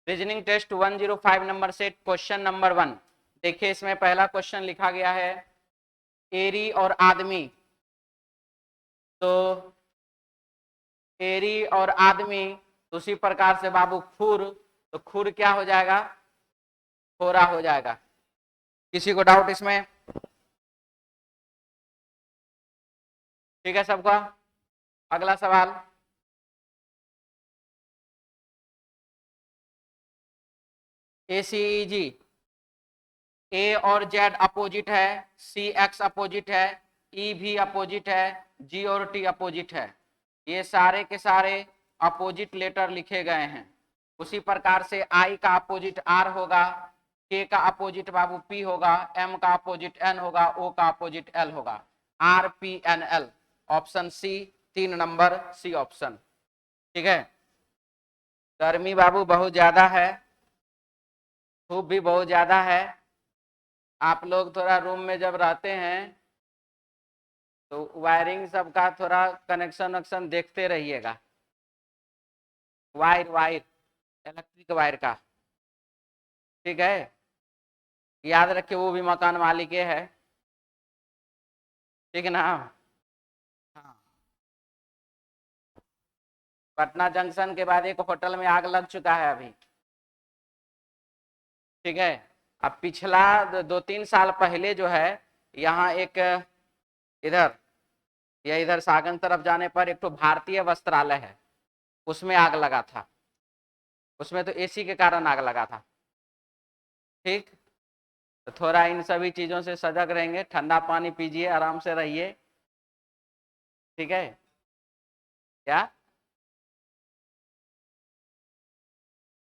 Reasoning test 105 number set question number 1। देखिए इसमें पहला क्वेश्चन लिखा गया है एरी और आदमी। तो एरी और आदमी, उसी प्रकार से बाबू खुर, तो खुर क्या हो जाएगा? खोरा हो जाएगा। किसी को डाउट इसमें? ठीक है सबका। अगला सवाल, ACEG, ए और जेड अपोजिट है, सी एक्स अपोजिट है, ई भी अपोजिट है, जी और टी अपोजिट है। ये सारे के सारे अपोजिट लेटर लिखे गए हैं। उसी प्रकार से आई का अपोजिट आर होगा, के का अपोजिट बाबू पी होगा, एम का अपोजिट एन होगा, ओ का अपोजिट एल होगा। R P N L, option C 3 number C option. ठीक है। गर्मी बाबू बहुत ज्यादा है, धूप भी बहुत ज्यादा है। आप लोग थोड़ा रूम में जब रहते हैं तो वायरिंग सबका थोड़ा कनेक्शन वक्शन देखते रहिएगा। वायर वायर इलेक्ट्रिक वायर का, ठीक है। याद रखिए वो भी मकान मालिक के है, ठीक है ना। हाँ। पटना जंक्शन के बाद एक होटल में आग लग चुका है अभी, ठीक है। अब पिछला 2-3 साल पहले जो है यहाँ एक इधर या इधर सागन तरफ जाने पर एक तो भारतीय वस्त्रालय है, उसमें आग लगा था। उसमें तो एसी के कारण आग लगा था। ठीक, तो थोड़ा इन सभी चीजों से सजग रहेंगे। ठंडा पानी पीजिए, आराम से रहिए, ठीक है। क्या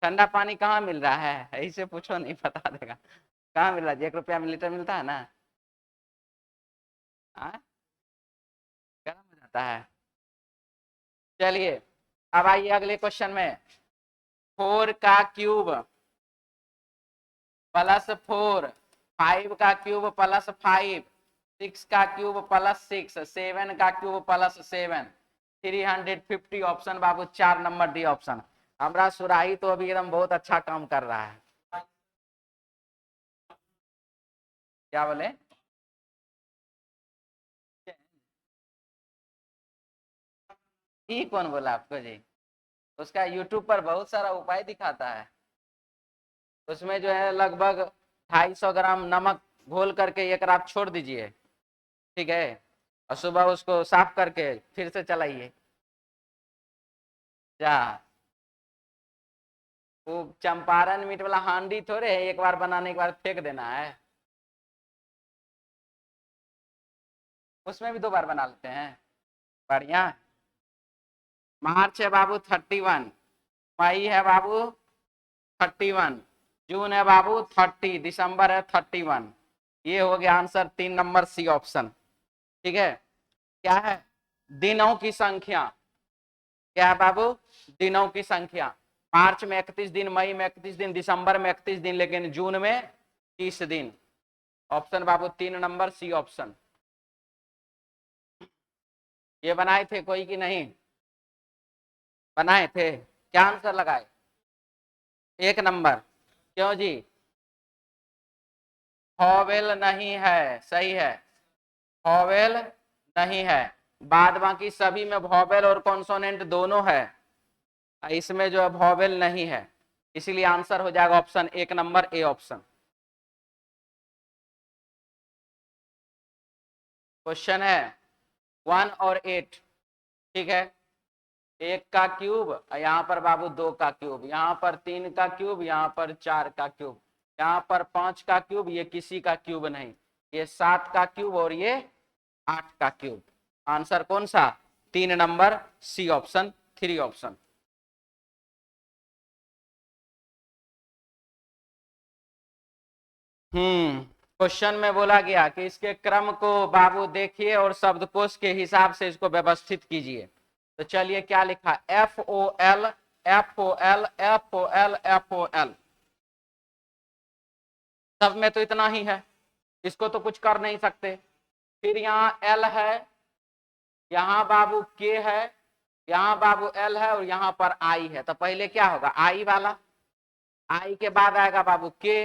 ठंडा पानी कहाँ मिल रहा है? ऐसे पूछो, नहीं पता देगा। कहाँ मिल रहा है? 1 रुपया में लीटर मिलता है ना। गर्म हो जाता है। चलिए अब आइए अगले क्वेश्चन में। 4 का क्यूब प्लस 4, 5 का क्यूब प्लस 5, 6 का क्यूब प्लस 6, 7 का क्यूब प्लस 7, 350। ऑप्शन बाबू 4 नंबर डी ऑप्शन। हमारा सुराही तो अभी एकदम बहुत अच्छा काम कर रहा है। क्या बोले? ये कौन बोला आपको जी? उसका यूट्यूब पर बहुत सारा उपाय दिखाता है। उसमें जो है लगभग 250 ग्राम नमक घोल करके एक रात छोड़ दीजिए, ठीक है, और सुबह उसको साफ करके फिर से चलाइए। क्या वो चंपारण मीट वाला हांडी थोड़े है, एक बार बनाने के बाद फेंक देना है। उसमें भी 2 बार बना लेते हैं। बढ़िया। मार्च है बाबू 31, मई है बाबू 31, जून है बाबू 30, दिसंबर है 31। ये हो गया आंसर 3 नंबर सी ऑप्शन, ठीक है। क्या है? दिनों की संख्या। क्या है बाबू? दिनों की संख्या। मार्च में 31 दिन, मई में 31 दिन, दिसंबर में 31 दिन, लेकिन जून में 30 दिन। ऑप्शन बाबू 3 नंबर सी ऑप्शन। ये बनाए थे कोई कि नहीं? बनाए थे। क्या आंसर लगाए? 1 नंबर। क्यों जी? हॉवेल नहीं है, सही है। हॉवेल नहीं है। बाद बाकी सभी में वॉवेल और कॉन्सोनेंट दोनों है, इसमें जो है वॉवेल नहीं है, इसीलिए आंसर हो जाएगा option 1 number A option. Question है 1 और 8, ठीक है। 1 का क्यूब, यहाँ पर बाबू 2 का क्यूब, यहाँ पर 3 का क्यूब, यहाँ पर 4 का क्यूब, यहाँ पर 5 का क्यूब, ये किसी का क्यूब नहीं, ये 7 का क्यूब और ये 8 का क्यूब। आंसर कौन सा? 3 number C option, 3 option. Question में बोला गया कि इसके क्रम को बाबू देखिए और शब्दकोश के हिसाब से इसको व्यवस्थित कीजिए। तो चलिए क्या लिखा? FOL, FOL, FOL, FOL। सब में तो इतना ही है, इसको तो कुछ कर नहीं सकते। फिर यहाँ L है, यहाँ बाबू K है, यहाँ बाबू L है और यहाँ पर I है। तो पहले क्या होगा? I वाला, आई के बाद आएगा बाबू के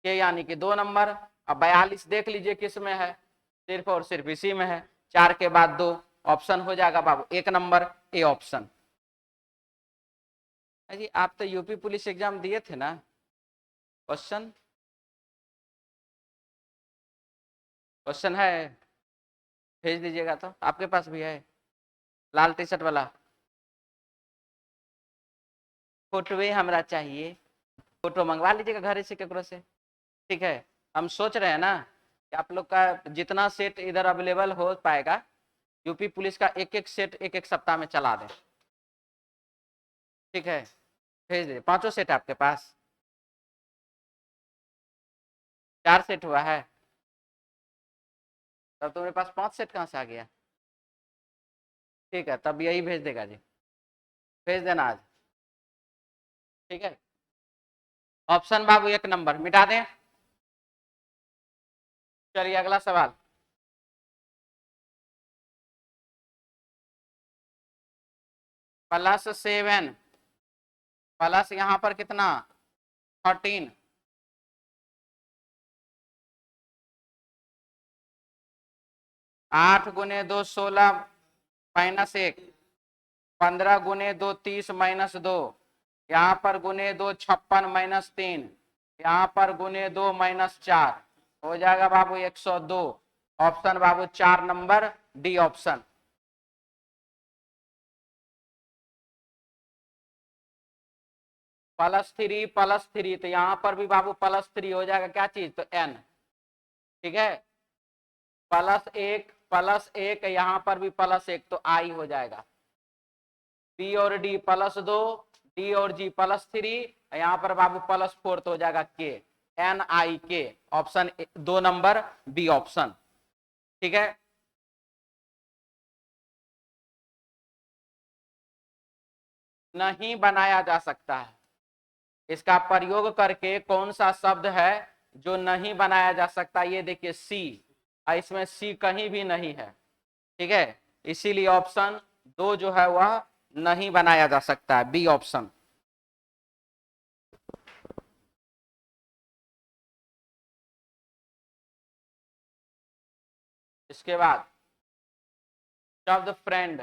यानी कि 2 नंबर। अब 42 देख लीजिए किस में है, सिर्फ और सिर्फ इसी में है। 4 के बाद 2, ऑप्शन हो जाएगा बाबू 1 नंबर ए ऑप्शन। जी आप तो यूपी पुलिस एग्जाम दिए थे ना, क्वेश्चन है, भेज दीजिएगा। तो आपके पास भी है लाल टी शर्ट वाला? फोटोवे हमरा चाहिए, फोटो मंगवा लीजिएगा घर से केकरो से, ठीक है। हम सोच रहे हैं ना कि आप लोग का जितना सेट इधर अवेलेबल हो पाएगा, यूपी पुलिस का एक एक सेट एक एक सप्ताह में चला दें, ठीक है। भेज दीजिए। 5 सेट आपके पास? 4 सेट हुआ है, तब तो मेरे पास 5 सेट कहाँ से आ गया? ठीक है, तब यही भेज देगा जी, भेज देना आज, ठीक है। ऑप्शन बाबू 1 नंबर मिटा दें। चलिए अगला सवाल। +7 प्लस यहाँ पर कितना 13, 8 गुने 2 16 -1, 15 गुने 2 30 -2, यहाँ पर गुने 2 56 -3, यहाँ पर गुने 2 -4, हो जाएगा बाबू 102। ऑप्शन बाबू 4 नंबर डी ऑप्शन। +3 तो यहाँ पर भी बाबू +3 हो जाएगा, क्या चीज तो n, ठीक है। +1 यहाँ पर भी +1 तो आई हो जाएगा। बी और डी +2, डी और जी +3, यहाँ पर बाबू +4 तो हो जाएगा K, NIK। Option 2 number B option, ठीक है। नहीं बनाया जा सकता है, इसका प्रयोग करके कौन सा शब्द है जो नहीं बनाया जा सकता? ये देखिए सी, इसमें सी कहीं भी नहीं है, ठीक है। इसीलिए ऑप्शन 2 जो है वह नहीं बनाया जा सकता है, बी ऑप्शन। इसके बाद शब्द फ्रेंड,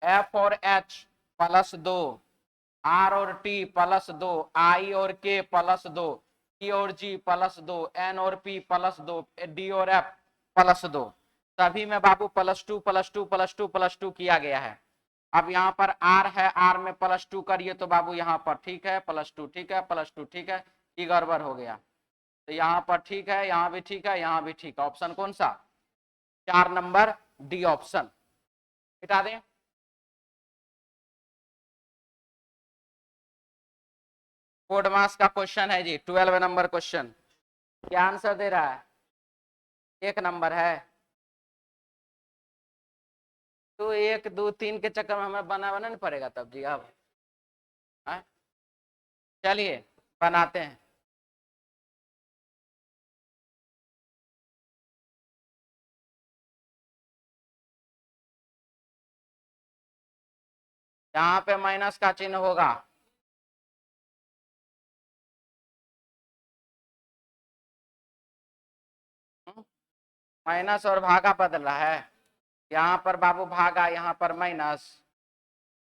F और H +2, R और T +2, I और K +2, E और G +2, N और P +2, D और F +2, सभी में बाबू +2 +2 +2 +2 किया गया है। अब यहाँ पर R है, R में +2 करिए तो बाबू यहाँ पर ठीक है +2, ठीक है +2, ठीक है। ये गड़बड़ हो गया, तो यहाँ पर ठीक है, यहाँ भी ठीक है, यहाँ भी ठीक है। ऑप्शन कौन सा? 4 नंबर डी ऑप्शन, मिटा दें। कोड मास का क्वेश्चन है जी, 12 नंबर क्वेश्चन। क्या आंसर दे रहा है? 1 नंबर है। तो 1 2 3 के चक्कर में हमें बनाना नहीं पड़ेगा तब जी अब। चलिए बनाते हैं। यहाँ पे माइनस का चिन्ह होगा, माइनस और भागा बदल रहा है। यहाँ पर बाबू भागा, यहाँ पर माइनस।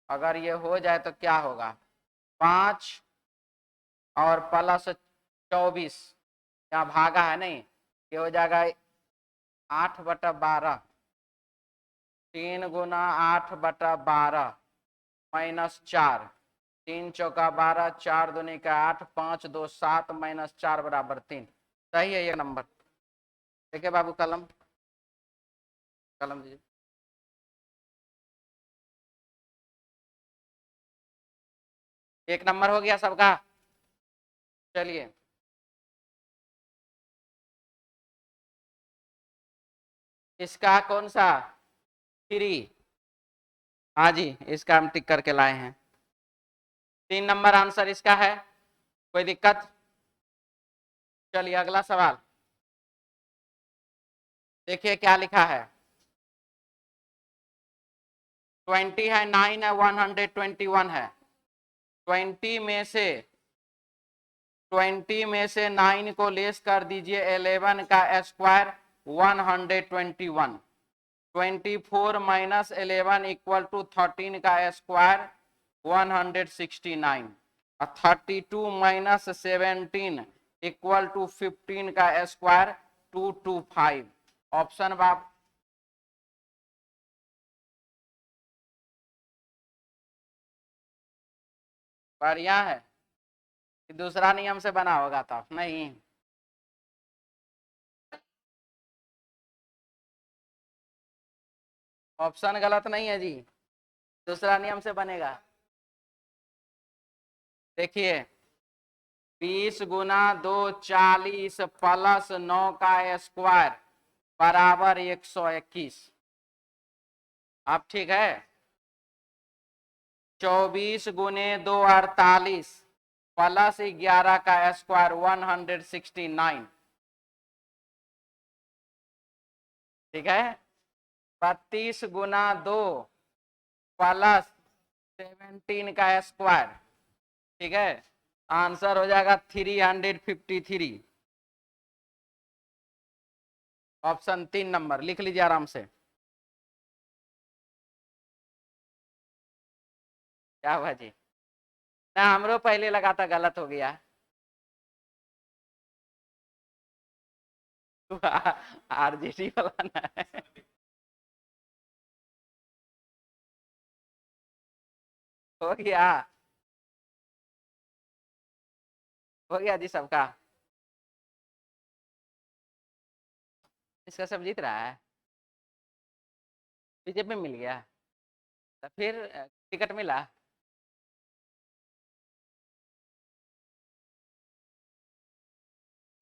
अगर ये हो जाए तो क्या होगा? 5 और +24, यहाँ भागा है नहीं, ये हो जाएगा 8/12, 3 गुना 8/12 -4, 3 चौका 12, 4 दूनी का 8, 5 2 7 -4 = 3। सही है ये नंबर। देखिए बाबू कलम, कलम दीजिए। एक नंबर हो गया सबका। चलिए इसका कौन सा 3? हाँ जी, इसका हम टिक करके लाए हैं। 3 नंबर आंसर इसका है, कोई दिक्कत? चलिए अगला सवाल देखिए क्या लिखा है। 20 है, 9 है, 121 है। 20 में से 9 को लेस कर दीजिए, 11 का स्क्वायर 121, 24 माइनस 11 इक्वल टू 13 का स्क्वायर 169, और 32 माइनस 17 इक्वल टू 15 का स्क्वायर 225। ऑप्शन बाप बढ़िया है, दूसरा नियम से बना होगा तो नहीं। ऑप्शन गलत नहीं है जी, दूसरा नियम से बनेगा। देखिए 20 गुना 2 40 प्लस 9 का स्क्वायर बराबर 121। अब ठीक है, 24 गुने 2 48 प्लस 11 का स्क्वायर 169। ठीक है, 32 गुना 2 प्लस 17 का स्क्वायर। ठीक है, आंसर हो जाएगा 353। ऑप्शन 3 नंबर लिख लीजिए आराम से। क्या हुआ जी? ना हमरो पहले लगा था, गलत हो गया। आरजेडी वाला ना है। हो गया, हो गया जी सबका। इसका सब जीत रहा है, बीजेपी में मिल गया तो फिर टिकट मिला।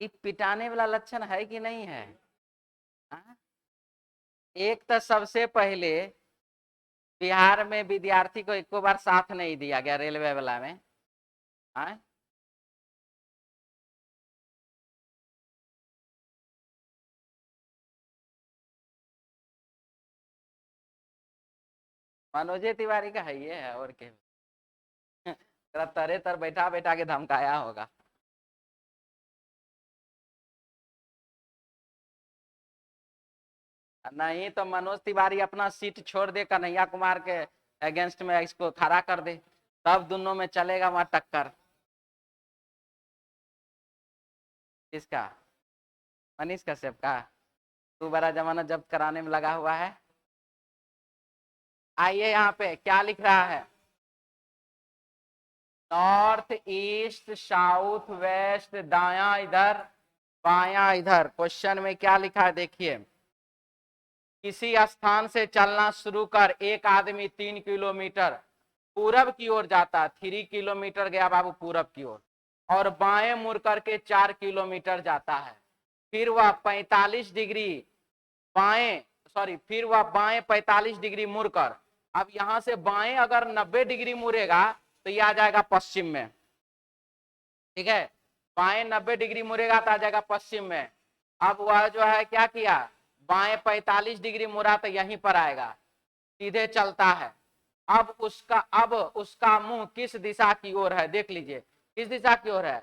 ये पिटाने वाला लक्षण है कि नहीं है? हाँ? एक तो सबसे पहले बिहार में विद्यार्थी को एको बार साथ नहीं दिया गया रेलवे वाला में। हाँ? मनोज तिवारी का है ये है और क्या तरे तर बैठा बैठा के धमकाया होगा। नहीं तो मनोज तिवारी अपना सीट छोड़ दे, कन्हैया कुमार के अगेंस्ट में इसको खड़ा कर दे, तब दोनों में चलेगा वहां टक्कर। किसका? मनीष कश्यप का? तू बड़ा जमानत जब्त कराने में लगा हुआ है। आइए यहाँ पे क्या लिख रहा है, नॉर्थ ईस्ट साउथ वेस्ट, दाया इधर बाया इधर। क्वेश्चन में क्या लिखा है देखिए, किसी स्थान से चलना शुरू कर एक आदमी 3 किलोमीटर पूरब की ओर जाता, 3 किलोमीटर गया बाबू पूरब की ओर, और बाएं मुड़ करके 4 किलोमीटर जाता है। फिर वह 45 डिग्री बाएं, सॉरी, फिर वह बाएं 45 डिग्री मुड़कर, अब यहां से बाएं अगर 90 डिग्री मुड़ेगा तो यह आ जाएगा पश्चिम में। ठीक है, बाएं 90 डिग्री मुड़ेगा तो आ जाएगा पश्चिम में। अब वह जो है क्या किया, बाएं 45 डिग्री मुड़ा तो यहीं पर आएगा, सीधे चलता है। अब उसका मुंह किस दिशा की ओर है देख लीजिए, किस दिशा की ओर है,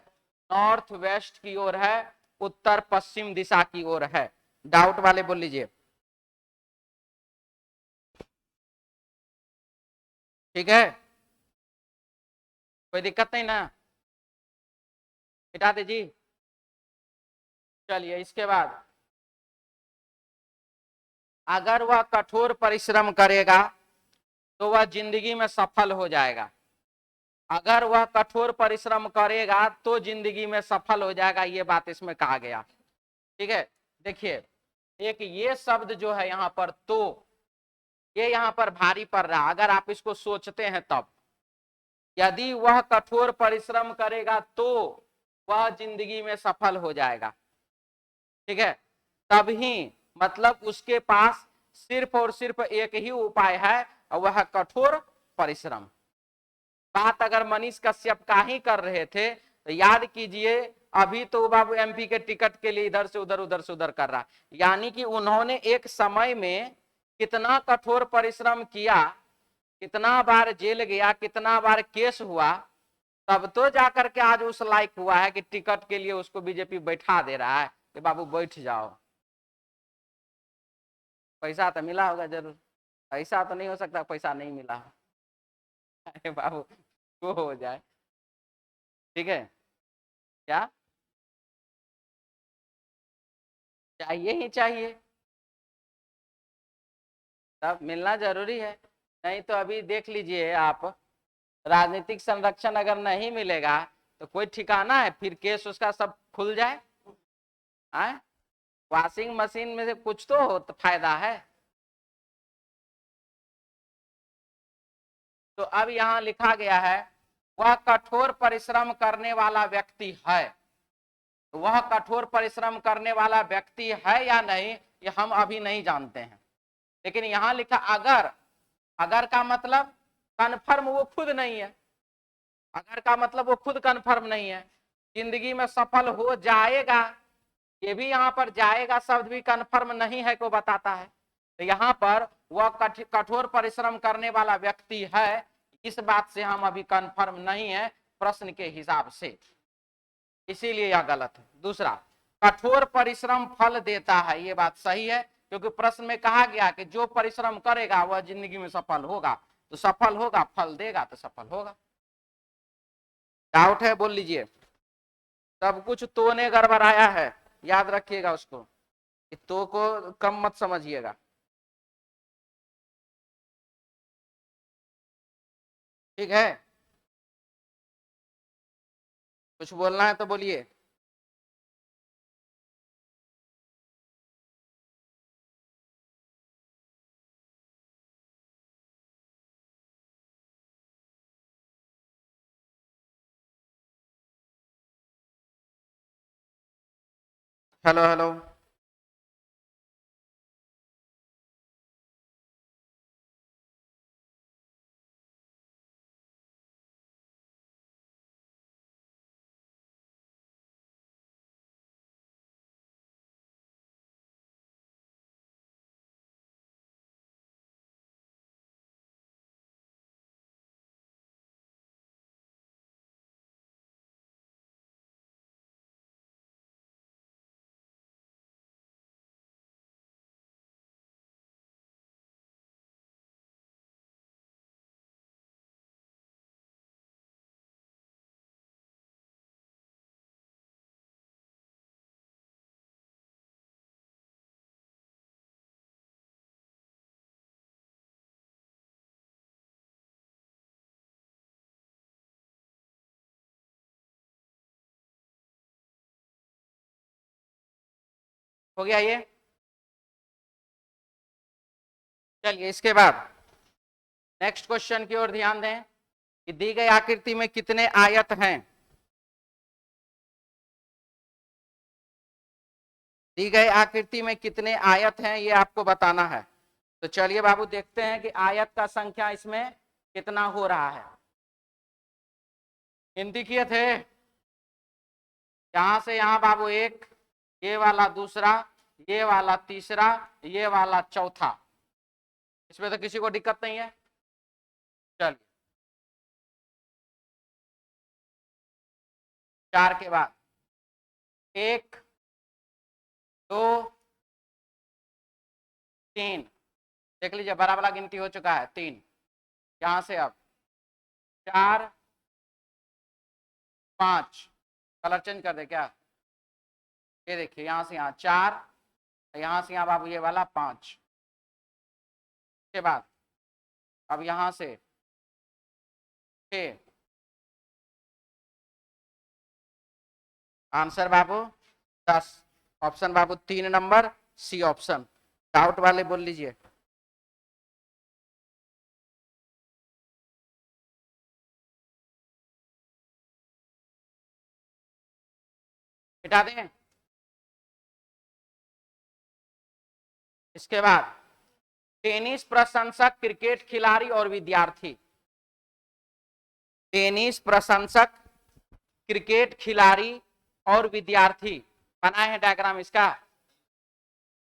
नॉर्थ वेस्ट की ओर है, उत्तर पश्चिम दिशा की ओर है। डाउट वाले बोल लीजिए। ठीक है, कोई दिक्कत नहीं ना, मिटा दीजिए। चलिए इसके बाद, अगर वह कठोर परिश्रम करेगा तो वह जिंदगी में सफल हो जाएगा। अगर वह कठोर परिश्रम करेगा तो जिंदगी में सफल हो जाएगा, ये बात इसमें कहा गया। ठीक है, देखिए एक ये शब्द जो है यहाँ पर, तो ये यहाँ पर भारी पड़ रहा, अगर आप इसको सोचते हैं तब, यदि वह कठोर परिश्रम करेगा तो वह जिंदगी में सफल हो जाएगा। ठीक है, तभी मतलब उसके पास सिर्फ और सिर्फ एक ही उपाय है, और वह कठोर परिश्रम। बात अगर मनीष कश्यप का ही कर रहे थे तो याद कीजिए, अभी तो बाबू एमपी के टिकट के लिए इधर से उधर कर रहा, यानी कि उन्होंने एक समय में कितना कठोर परिश्रम किया, कितना बार जेल गया, कितना बार केस हुआ, तब तो जाकर के आज उस लायक हुआ है कि टिकट के लिए उसको बीजेपी बैठा दे रहा है कि बाबू बैठ जाओ। पैसा तो मिला होगा जरूर, ऐसा तो नहीं हो सकता पैसा नहीं मिला। अरे बाबू वो हो जाए, ठीक है क्या चाहिए ही चाहिए, तब मिलना जरूरी है। नहीं तो अभी देख लीजिए आप, राजनीतिक संरक्षण अगर नहीं मिलेगा तो कोई ठिकाना है, फिर केस उसका सब खुल जाए। आए वॉशिंग मशीन में से कुछ तो फायदा है। तो अब यहां लिखा गया है वह कठोर परिश्रम करने वाला व्यक्ति है। तो वह कठोर परिश्रम करने वाला व्यक्ति है या नहीं ये हम अभी नहीं जानते हैं, लेकिन यहां लिखा अगर, अगर का मतलब कन्फर्म वो खुद नहीं है, अगर का मतलब वो खुद कन्फर्म नहीं है, जिंदगी में सफल हो जाएगा, ये भी यहाँ पर जाएगा शब्द भी कन्फर्म नहीं है को बताता है। तो यहाँ पर वह कठोर परिश्रम करने वाला व्यक्ति है, इस बात से हम अभी कन्फर्म नहीं है प्रश्न के हिसाब से, इसीलिए यह गलत है। दूसरा, कठोर परिश्रम फल देता है, ये बात सही है, क्योंकि प्रश्न में कहा गया कि जो परिश्रम करेगा वह जिंदगी में सफल होगा, तो सफल होगा, फल देगा तो सफल होगा। डाउट है बोल लीजिए। सब कुछ तो ने गड़बड़ाया है, याद रखिएगा उसको, कि तो को कम मत समझिएगा। ठीक है, कुछ बोलना है तो बोलिए। Hello hello. हो गया ये। चलिए इसके बाद नेक्स्ट क्वेश्चन की ओर ध्यान दें कि दी गई आकृति में कितने आयत हैं। दी गई आकृति में कितने आयत हैं ये आपको बताना है। तो चलिए बाबू देखते हैं कि आयत का संख्या इसमें कितना हो रहा है। गिनती किए थे, यहां से यहां बाबू एक, ये वाला दूसरा, ये वाला तीसरा, ये वाला चौथा, इसमें तो किसी को दिक्कत नहीं है। चलिए चार के बाद एक, दो, तीन, देख लीजिए बड़ा बड़ा गिनती हो चुका है, तीन, यहां से अब चार, पांच, कलर चेंज कर दे क्या, ये देखिए यहां से यहाँ चार, यहां से यहाँ बाबू ये वाला पांच, के बाद अब यहां से छह। आंसर बाबू 10, ऑप्शन बाबू 3 नंबर सी ऑप्शन। डाउट वाले बोल लीजिए। मिटा दें। इसके बाद टेनिस प्रशंसक, क्रिकेट खिलाड़ी और विद्यार्थी। टेनिस प्रशंसक, क्रिकेट खिलाड़ी और विद्यार्थी, बनाए हैं डायग्राम इसका।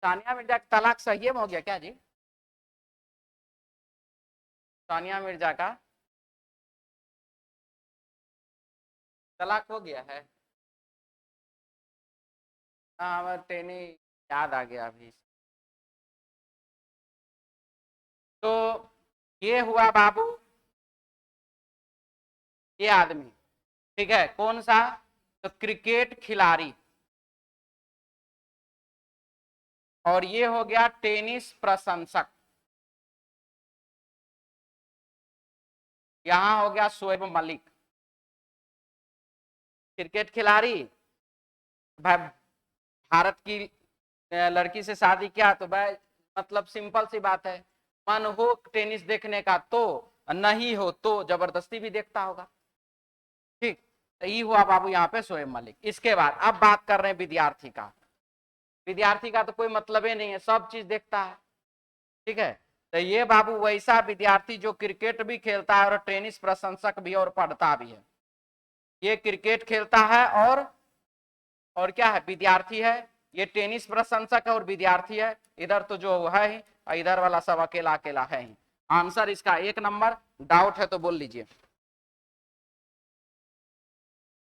सानिया मिर्जा का तलाक सही हो गया क्या जी? सानिया मिर्जा का तलाक हो गया है? हाँ, टेनी याद आ गया अभी। तो ये हुआ बाबू ये आदमी, ठीक है, कौन सा? तो क्रिकेट खिलाड़ी। और ये हो गया टेनिस प्रशंसक। यहां हो गया शोएब मलिक। क्रिकेट खिलाड़ी, भाई भारत की लड़की से शादी किया तो भाई मतलब सिंपल सी बात है, मन हो टेनिस देखने का तो, नहीं हो तो जबरदस्ती भी देखता होगा। ठीक, तो ये हुआ बाबू यहाँ पे शोएब मलिक। इसके बाद अब बात कर रहे हैं विद्यार्थी का। विद्यार्थी का तो कोई मतलब ही नहीं है, सब चीज देखता है। ठीक है, तो ये बाबू वैसा विद्यार्थी जो क्रिकेट भी खेलता है और टेनिस प्रशंसक भी और पढ़ता भी है। ये क्रिकेट खेलता है और क्या है, विद्यार्थी है। ये टेनिस प्रशंसक है और विद्यार्थी है। इधर तो जो है ही, इधर वाला सब अकेला अकेला है ही। आंसर इसका 1 नंबर। डाउट है तो बोल लीजिए,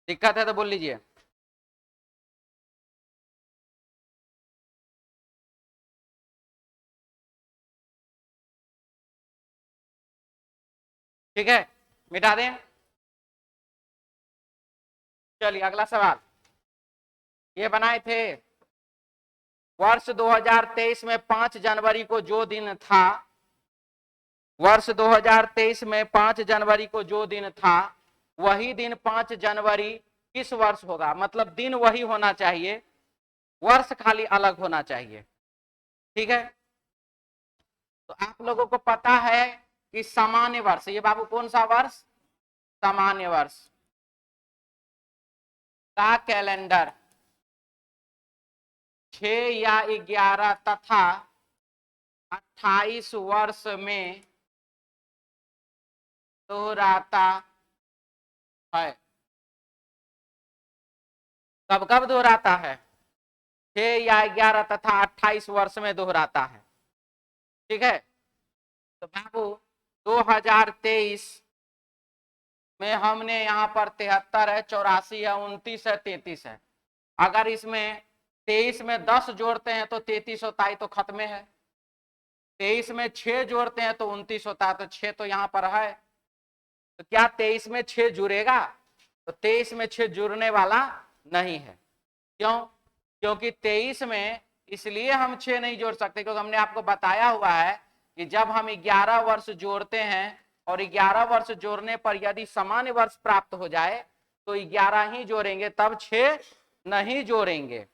दिक्कत है तो बोल लीजिए। ठीक है, मिटा दें। चलिए अगला सवाल, ये बनाए थे वर्ष 2023 में 5 जनवरी को जो दिन था, वर्ष 2023 में 5 जनवरी को जो दिन था, वही दिन 5 जनवरी किस वर्ष होगा? मतलब दिन वही होना चाहिए, वर्ष खाली अलग होना चाहिए। ठीक है, तो आप लोगों को पता है कि सामान्य वर्ष, ये बाबू कौन सा वर्ष? सामान्य वर्ष का कैलेंडर 6 या 11 तथा 28 वर्ष में दोहराता है। कब कब दोहराता है? 6 या 11 तथा 28 वर्ष में दोहराता है। ठीक है, तो बाबू 2023 में हमने यहाँ पर 73 है, 84 है, 29 है, 33 है। अगर इसमें 23 में 10 जोड़ते हैं तो 33 होता है, तो खत्म है। 23 में 6 जोड़ते हैं तो 29 होता है, तो 6 तो यहाँ पर है। तो क्या 23 में 6 जुड़ेगा? तो 23 में 6 जुड़ने वाला नहीं है। क्यों? क्योंकि 23 में इसलिए हम 6 नहीं जोड़ सकते क्योंकि हमने आपको बताया हुआ है कि जब हम 11 वर्ष जोड़ते हैं और 11 वर्ष जोड़ने पर यदि सामान्य वर्ष प्राप्त हो जाए तो 11 ही जोड़ेंगे, तब 6 नहीं जोड़ेंगे।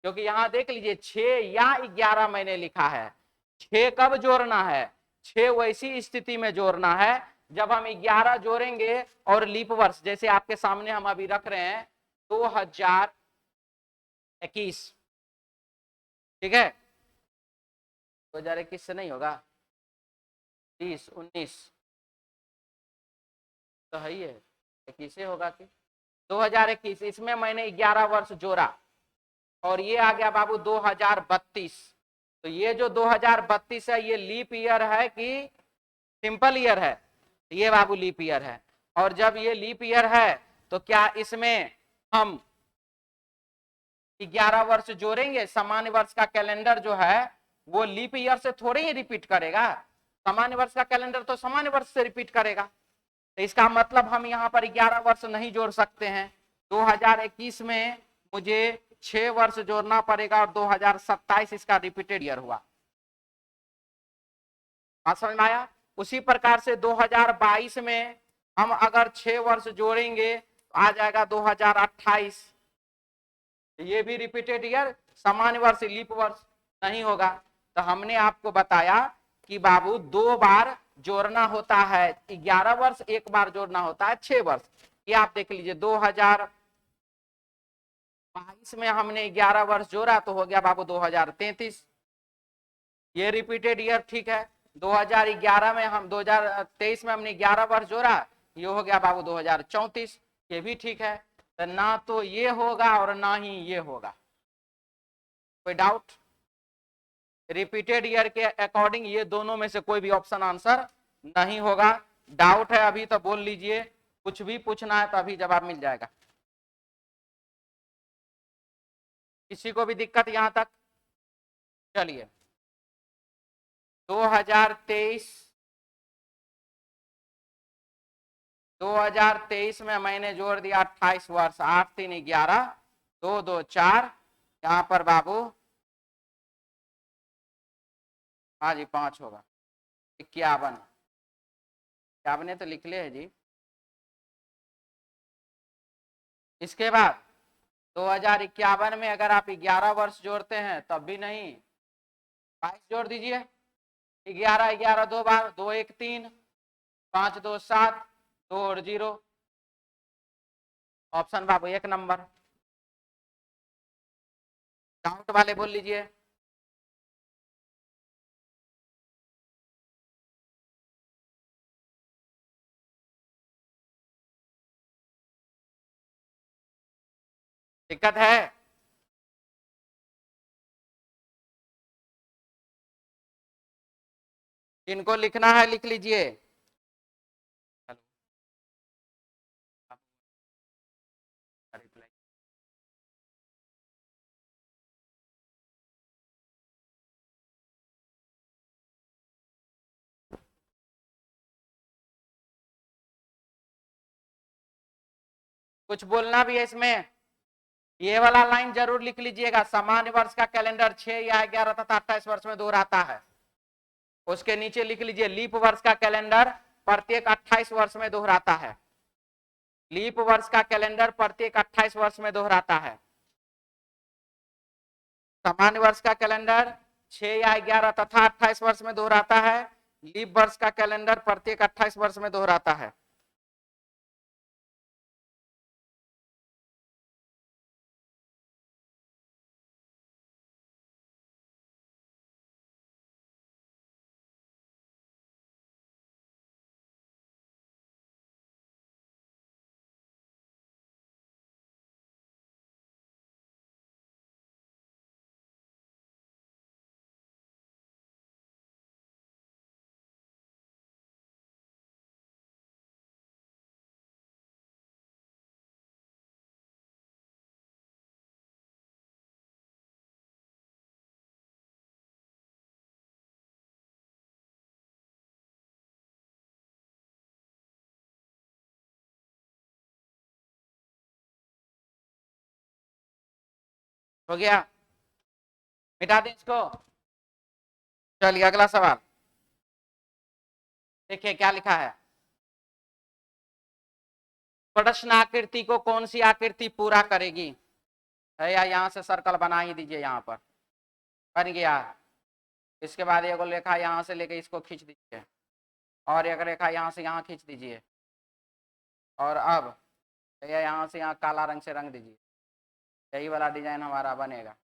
क्योंकि यहां देख लीजिए 6 या 11 मैंने लिखा है। 6 कब जोड़ना है? 6 वैसी स्थिति में जोड़ना है जब हम 11 जोड़ेंगे और लीप वर्ष, जैसे आपके सामने हम अभी रख रहे हैं 2021। ठीक है, 2021 से नहीं होगा, 20, 19 तो है ही है, 21 से होगा कि 2021। इसमें मैंने 11 वर्ष जोड़ा और ये आ गया बाबू 2032। तो ये जो 2032 है ये लीप ईयर है कि सिंपल ईयर है? ये बाबू लीप ईयर है। और जब ये लीप ईयर है तो क्या इसमें हम 11 वर्ष जोड़ेंगे? सामान्य वर्ष का कैलेंडर जो है वो लीप ईयर से थोड़े ही रिपीट करेगा, सामान्य वर्ष का कैलेंडर तो सामान्य वर्ष से रिपीट करेगा। तो इसका मतलब हम यहाँ पर 11 वर्ष नहीं जोड़ सकते हैं। 2021 में मुझे 6 वर्ष जोड़ना पड़ेगा और 2027 इसका रिपीटेड ईयर हुआ। बात समझ में आया? उसी प्रकार से 2022 में हम अगर 6 वर्ष जोड़ेंगे तो आ जाएगा 2028। ये भी रिपीटेड ईयर, सामान्य वर्ष, लीप वर्ष नहीं होगा। तो हमने आपको बताया कि बाबू 2 बार जोड़ना होता है 11 वर्ष, 1 बार जोड़ना होता है 6 वर्ष। ये आप देख लीजिए 2022 में हमने 11 वर्ष जोड़ा तो हो गया बाबू 2033। ये रिपीटेड ईयर ठीक है। 2011 में हम 2023 में हमने 11 वर्ष जोड़ा, ये हो गया बाबू 2034। ये भी ठीक है। तो ना तो ये होगा और ना ही ये होगा। कोई डाउट? रिपीटेड ईयर के अकॉर्डिंग ये दोनों में से कोई भी ऑप्शन आंसर नहीं होगा। डाउट है अभी तो बोल लीजिए, कुछ भी पूछना है तो अभी जवाब मिल जाएगा। किसी को भी दिक्कत यहां तक? चलिए 2023 में मैंने जोड़ दिया 28 वर्ष, 8 3 11, 2 2 4, यहाँ पर बाबू हाँ जी 5 होगा, 51। 51 तो लिख ले है जी। इसके बाद 2051 में अगर आप 11 वर्ष जोड़ते हैं तब भी नहीं, 22 जोड़ दीजिए। 11 11 दो बार, 2 1 3, 5 2 7, 2 और 0, ऑप्शन बाबू 1 नंबर। डाउट वाले बोल लीजिए। दिक्कत है? जिनको लिखना है लिख लीजिए। कुछ बोलना भी है इसमें? ये वाला लाइन जरूर लिख लीजिएगा, सामान्य वर्ष का कैलेंडर 6 या 11 तथा 28 वर्ष में दोहराता है। उसके नीचे लिख लीजिए लीप वर्ष का कैलेंडर प्रत्येक 28 वर्ष में दोहराता है। लीप वर्ष का कैलेंडर प्रत्येक 28 वर्ष में दोहराता है। सामान्य वर्ष का कैलेंडर 6 या 11 तथा 28 वर्ष में दोहराता है। लीप वर्ष का कैलेंडर प्रत्येक 28 वर्ष में दोहराता है। हो गया? मिटा दें इसको। चलिए अगला सवाल देखिए क्या लिखा है। प्रश्न आकृति को कौन सी आकृति पूरा करेगी? है या यहां से सर्कल बना ही दीजिए, यहां पर बन गया। इसके बाद एक रेखा यहां से लेके इसको खींच दीजिए और एक रेखा यहां से यहां खींच दीजिए और अब यहां से यहां काला रंग से रंग दीजिए। यही वाला डिजाइन हमारा बनेगा।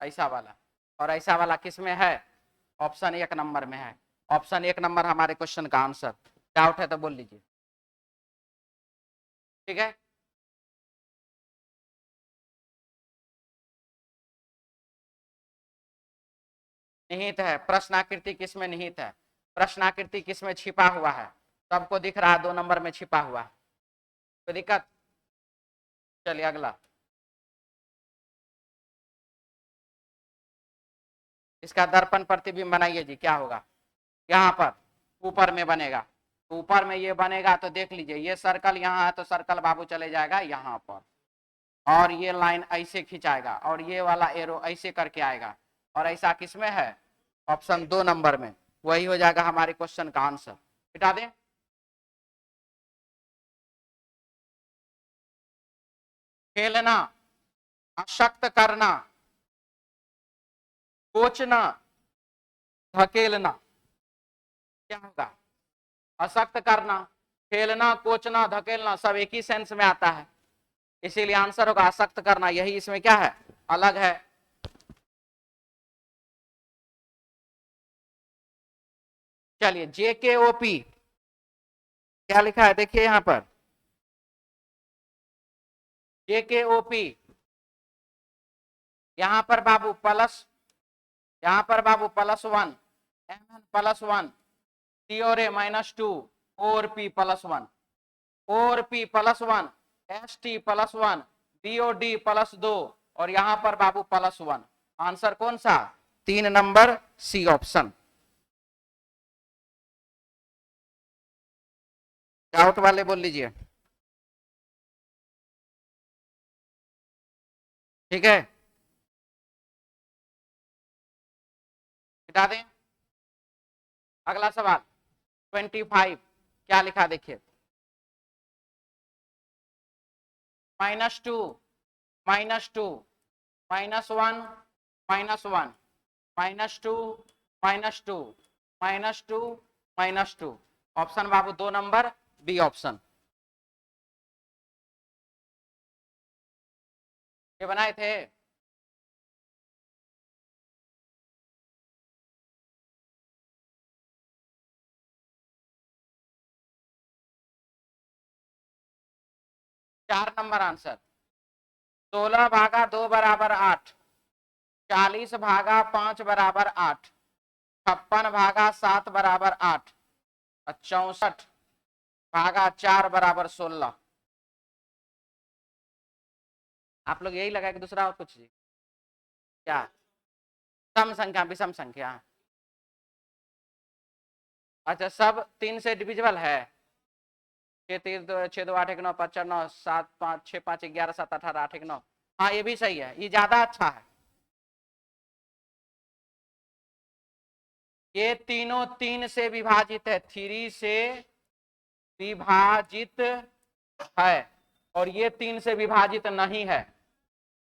ऐसा वाला, और ऐसा वाला किस में है? ऑप्शन 1 नंबर में है। ऑप्शन 1 नंबर हमारे क्वेश्चन का आंसर। डाउट है तो बोल लीजिए। ठीक है, निहित है। प्रश्नाकृति किस में निहित है? प्रश्नाकृति किस में छिपा हुआ है? सबको दिख रहा है 2 नंबर में छिपा हुआ है। कोई दिक्कत? चलिए अगला। इसका दर्पण प्रतिबिंब बनाइए जी, क्या होगा? यहाँ पर ऊपर में बनेगा। ऊपर में ये बनेगा तो देख लीजिए, ये सर्कल यहाँ है तो सर्कल बाबू चले जाएगा यहाँ पर, और ये लाइन ऐसे खिंचाएगा और ये वाला एरो ऐसे करके आएगा। और ऐसा किसमें है? ऑप्शन 2 नंबर में। वही हो जाएगा हमारे क्वेश्चन का आंसर। हटा दें। खेलना, अशक्त करना, कोचना, धकेलना, क्या होगा? अशक्त करना, खेलना, कोचना, धकेलना सब एक ही सेंस में आता है, इसीलिए आंसर होगा अशक्त करना। यही इसमें क्या है? अलग है। चलिए JKOP क्या लिखा है देखिए यहां पर। JKOP यहां पर बाबू प्लस, यहां पर बाबू +1, mn प्लस 1, c और a माइनस 2, o और p प्लस 1, o और p plus 1, st plus 1, b और d प्लस 2 और यहां पर बाबू प्लस 1। आंसर कौन सा? 3 नंबर सी ऑप्शन। डाउट वाले बोल लीजिए। ठीक है, हटा दें। अगला सवाल 25 क्या लिखा देखिए, -2 -2 -1 -1 -2 -2 -2 -2। ऑप्शन बाबू 2 नंबर बी ऑप्शन। ये बनाए थे। चार नंबर आंसर। 16 भागा 2 बराबर 8, 40 भागा 5 बराबर 8, 56 भागा 7 बराबर 8, 64 भागा 4 बराबर 16। आप लोग यही लगा कि दूसरा और कुछ क्या? सम संख्या, विषम संख्या। अच्छा, सब 3 से डिविजिबल है। 6 3 2 6 2 8 1 9 5 4 9 7 5 6 5 11 7 18 8 1 9। हाँ ये भी सही है, ये ज्यादा अच्छा है। ये तीनों 3 से विभाजित है, 3 से विभाजित है और ये 3 से विभाजित नहीं है।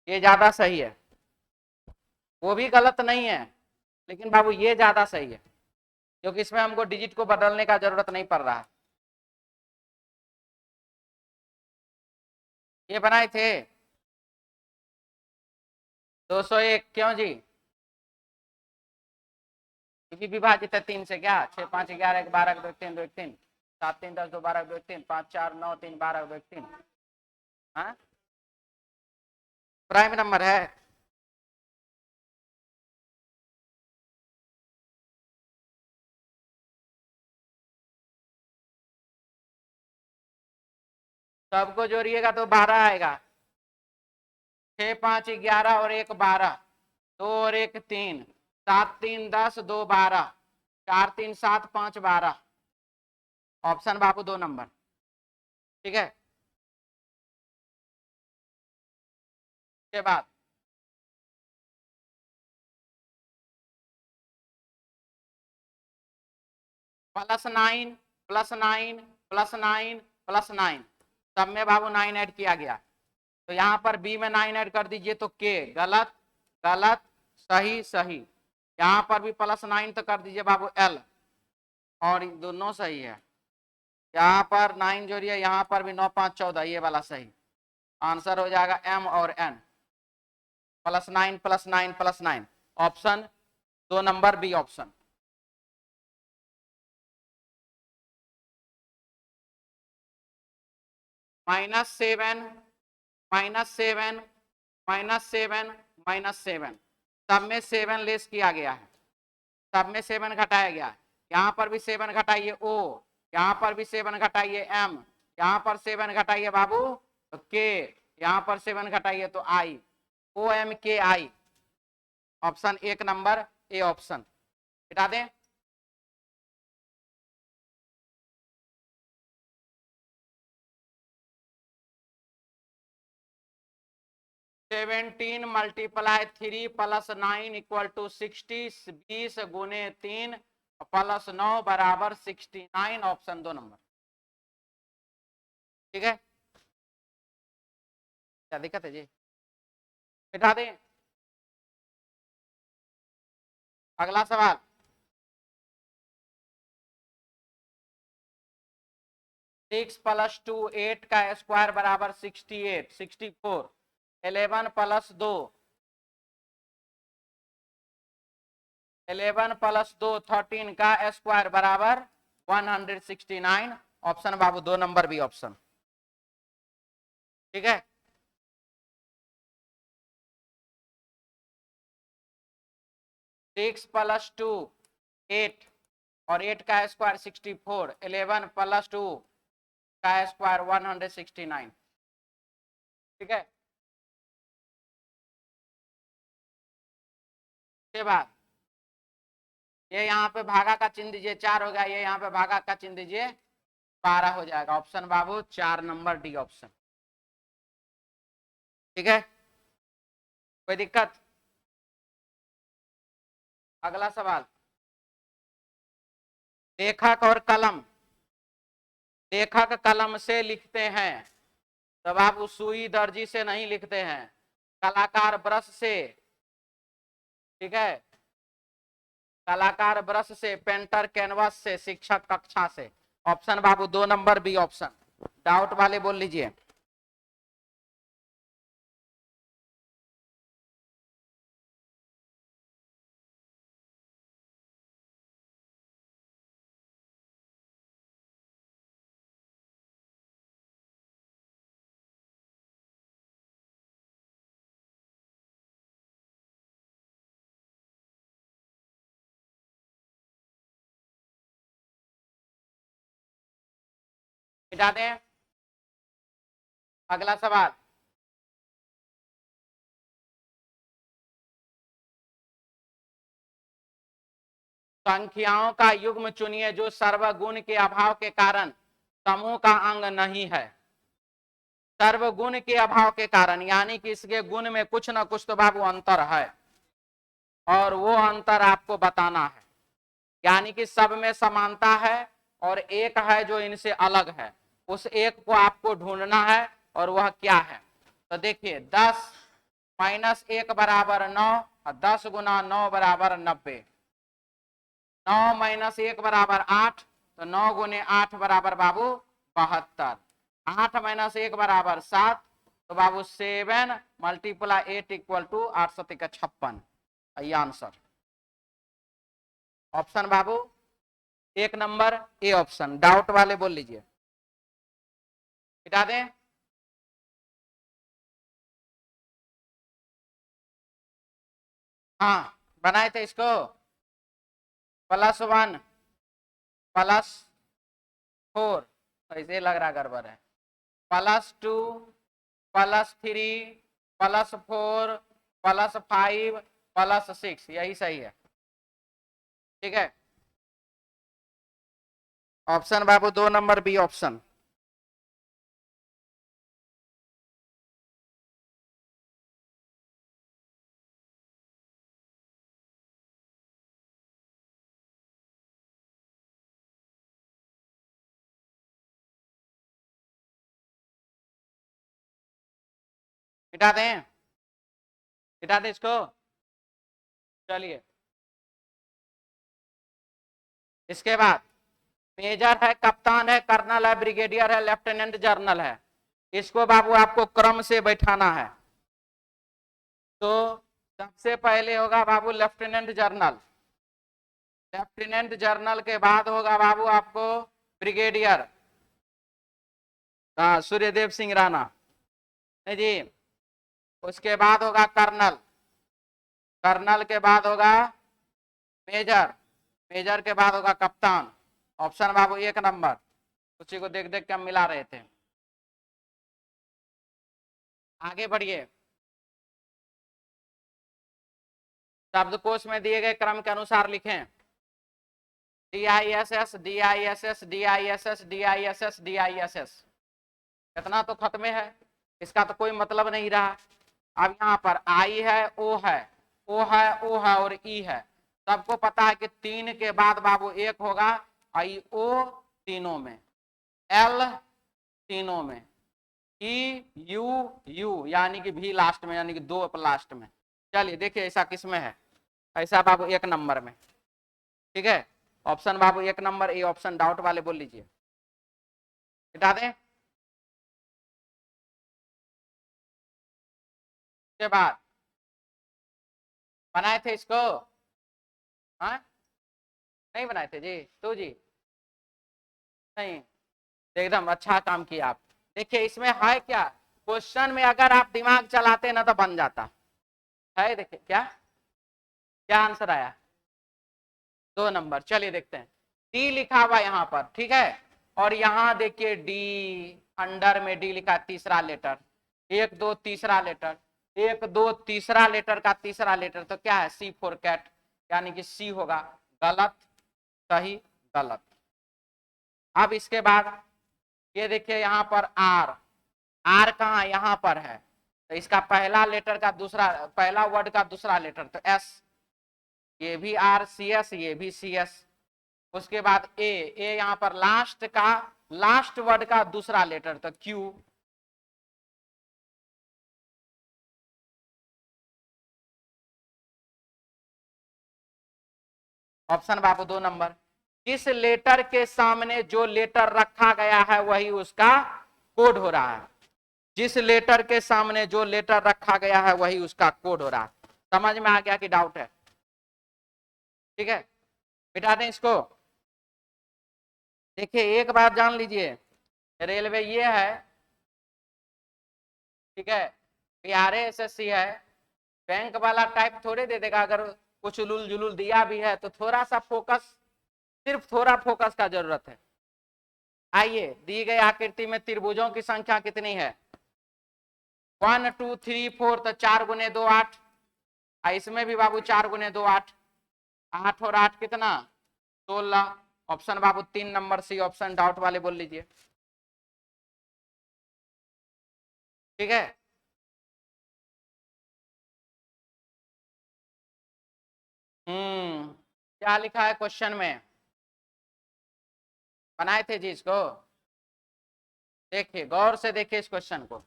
ये ज्यादा सही है। वो भी गलत नहीं है, लेकिन बाबू ये ज्यादा सही है क्योंकि इसमें हमको डिजिट को बदलने का जरूरत नहीं पड़ रहा है। ये बनाए थे 201 क्यों जी? क्योंकि विभाजित है 3 से। क्या 6 5 11 1 12 2 3 2 3 7 3 10 2 12 2 3 5 4 9 3 12 2 3। हाँ प्राइम नंबर है। सबको जोड़िएगा तो 12 आएगा। 6 5 11 और 1 12, 2 और 1 3, 7 3 10 2 12, 4 3 7 5 12। ऑप्शन बाबू 2 नंबर। ठीक है, के बाद +9 +9 +9 +9 सब में बाबू 9 ऐड किया गया। तो यहाँ पर बी में 9 ऐड कर दीजिए तो के गलत गलत सही सही। यहाँ पर भी +9 तो कर दीजिए बाबू एल और दोनों सही है। यहाँ पर 9 जोड़िए, यहाँ पर भी 9 5 14 ये वाला सही। आंसर हो जाएगा एम और N. +9 +9 +9 option 2 number B option. -7 -7 -7 -7 सब में 7 लेस किया गया है, सब में 7 घटाया गया। यहाँ पर भी 7 घटाइए ओ, यहाँ पर भी 7 घटाइए एम, यहाँ पर 7 घटाइए बाबू तो के, यहाँ पर 7 घटाइए तो आई, O M K I. Option 1 number A option. हटा दें। 17 × 3 + 9 = 60, 20 गुने 3 + 9 बराबर 69। Option 2 number. ठीक है, क्या दिक्कत है जी? बिठा दें। अगला सवाल 6 + 2 8 का स्क्वायर बराबर 68 64। 11 + 2 11 + 2 13 का स्क्वायर बराबर 169। ऑप्शन बाबू 2 नंबर बी ऑप्शन। ठीक है, 6 + 2 8 और 8 का स्क्वायर 64, 11 प्लस 2 का स्क्वायर 169। ठीक है, के बाद ये यहाँ पे भागा का चिन्ह दीजिए, 4 हो गया, ये यहाँ पे भागा का चिन्ह दीजिए, 12 हो जाएगा। ऑप्शन बाबू 4 नंबर डी ऑप्शन। ठीक है, कोई दिक्कत? अगला सवाल, लेखक और कलम, लेखक कलम से लिखते हैं, तब आप उस सुई दर्जी से नहीं लिखते हैं, कलाकार ब्रश से, ठीक है, कलाकार ब्रश से, पेंटर कैनवास से, शिक्षक कक्षा से। ऑप्शन बाबू 2 नंबर बी ऑप्शन। डाउट वाले बोल लीजिए। मिटा दें। अगला सवाल, संख्याओं का युग्म चुनिए जो सर्वगुण के अभाव के कारण समूह का अंग नहीं है। सर्वगुण के अभाव के कारण, यानी कि इसके गुण में कुछ ना कुछ तो बाबू अंतर है, और वो अंतर आपको बताना है। यानी कि सब में समानता है और एक है जो इनसे अलग है, उस एक को आपको ढूंढना है, और वह क्या है? तो देखिए, 10 माइनस 1 बराबर 9, 10 गुना 9 बराबर 90, 9 माइनस 1 बराबर 8, तो 9 गुने 8 बराबर बाबू 72, 8 माइनस 1 बराबर 7, तो बाबू 7 मल्टीप्लाई 8 इक्वल टू 8 7 56। ये answer. Option Babu 1 number A option. Doubt वाले बोल लीजिए। मिटा दें। हाँ, बनाए थे इसको, +1 +4, ऐसे लग रहा गड़बड़ है, +2 +3 +4 +5 +6, यही सही है। ठीक है, ऑप्शन बाबू 2 नंबर बी ऑप्शन। मिटा दें, मिटा दें इसको। चलिए, इसके बाद मेजर है, कप्तान है, कर्नल है, ब्रिगेडियर है, लेफ्टिनेंट जनरल है। इसको बाबू आपको क्रम से बैठाना है। तो सबसे पहले होगा बाबू लेफ्टिनेंट जनरल, लेफ्टिनेंट जनरल के बाद होगा बाबू आपको ब्रिगेडियर, सूर्यदेव सिंह राणा जी। उसके बाद होगा कर्नल, कर्नल के बाद होगा मेजर, मेजर के बाद होगा कप्तान। ऑप्शन बाबू 1 नंबर। उसी को देख देख के हम मिला रहे थे। आगे बढ़िए, शब्दकोश में दिए गए क्रम के अनुसार लिखें। DISS DISS DISS DISS DISS, इतना तो खत्म है, इसका तो कोई मतलब नहीं रहा। अब यहाँ पर आई है, ओ है, ओ है, ओ है और ई है। सबको पता है कि 3 के बाद बाबू 1 होगा, आई ओ तीनों में, एल तीनों में, ई यू यू यानी कि भी लास्ट में, यानी कि 2 लास्ट में। चलिए देखिए ऐसा किस में है, ऐसा बाबू 1 नंबर में। ठीक है, option Babu 1 number A option. Doubt वाले बोल लीजिए। मिटा दें। के बाद बनाए थे इसको, हाँ नहीं बनाए थे जी, तो जी नहीं, एकदम अच्छा काम किया आप। देखिए इसमें है क्या, क्वेश्चन में अगर आप दिमाग चलाते ना तो बन जाता है। देखिए क्या क्या आंसर आया, 2 नंबर। चलिए देखते हैं, डी लिखा हुआ यहाँ पर, ठीक है, और यहाँ देखिए डी, अंडर में डी लिखा, तीसरा लेटर, 1 2 तीसरा लेटर, 1 2 तीसरा लेटर का तीसरा लेटर, तो क्या है, सी फॉर कैट, यानी कि सी होगा। गलत, सही, गलत। अब इसके बाद ये देखिए यहाँ पर आर, आर कहाँ, यहाँ पर है, तो इसका पहला लेटर का दूसरा, पहला वर्ड का दूसरा लेटर तो एस, ये भी आर सी एस, ये भी सी एस। उसके बाद ए, ए यहाँ पर लास्ट का, लास्ट वर्ड का दूसरा लेटर तो क्यू। ऑप्शन बाबू 2 नंबर, जिस लेटर के सामने जो लेटर रखा गया है वही उसका कोड हो रहा है। जिस लेटर के सामने जो लेटर रखा गया है वही उसका कोड हो रहा है। समझ में आ गया कि डाउट है? ठीक है, बिठा दें इसको। देखिए एक बात जान लीजिए, रेलवे ये है, ठीक है, बिहारे एसएससी है, बैंक वाला टाइप थोड़े दे देगा। अगर कुछ उलूल जुलूल दिया भी है तो थोड़ा सा फोकस, सिर्फ थोड़ा फोकस का जरूरत है। आइए, दी गई आकृति में त्रिभुजों की संख्या कितनी है? 1 2 3 4, तो 4 गुने 2 8, इसमें भी बाबू 4 गुने 2 8, 8 और 8 कितना, 16। ऑप्शन बाबू 3 नंबर सी ऑप्शन, डाउट वाले बोल लीजिए। ठीक है, क्या लिखा है क्वेश्चन में, बनाए थे जी इसको? देखिए गौर से देखिए इस क्वेश्चन को,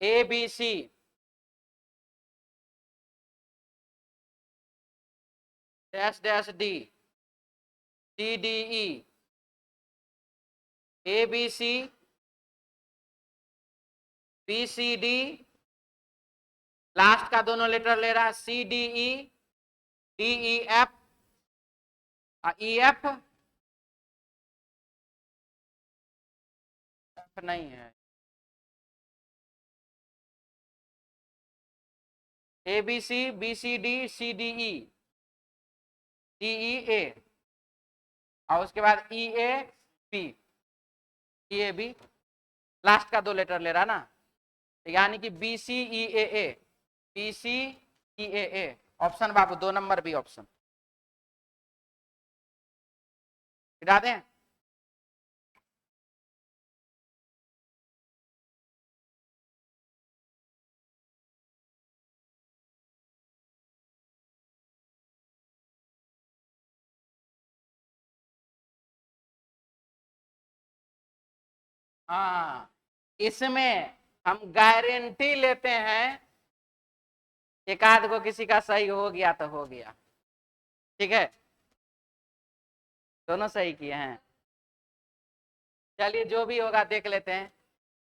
A B C, dash dash D, C D E, A B C, B C D, last का दोनों लेटर ले रहा है, C D E, D E F, E F नहीं है, A B C, B C D, C D E, D E A, और उसके बाद E A B, E A B, last का 2 लेटर ले रहा ना, यानी कि B C E A, B C E A. Option Babu 2 number B option, मिटा दें। हाँ, इसमें हम गारंटी लेते हैं, एक आध को किसी का सही हो गया तो हो गया। ठीक है, दोनों सही किए हैं। चलिए जो भी होगा देख लेते हैं।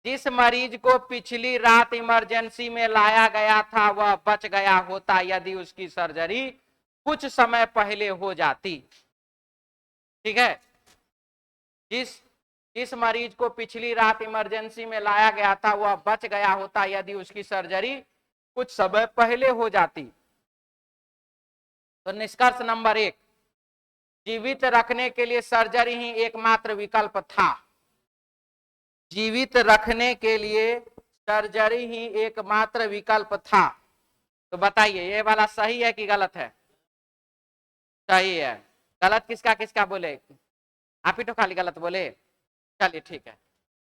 जिस मरीज को पिछली रात इमरजेंसी में लाया गया था वह बच गया होता यदि उसकी सर्जरी कुछ समय पहले हो जाती। ठीक है, जिस मरीज को पिछली रात इमरजेंसी में लाया गया था वह बच गया होता यदि उसकी सर्जरी कुछ समय पहले हो जाती। तो निष्कर्ष नंबर 1, जीवित रखने के लिए सर्जरी ही एकमात्र विकल्प था। जीवित रखने के लिए सर्जरी ही एकमात्र विकल्प था। तो बताइए ये वाला सही है कि गलत है? सही है। गलत किसका किसका बोले? आप ही तो खाली गलत बोले। चलिए ठीक है,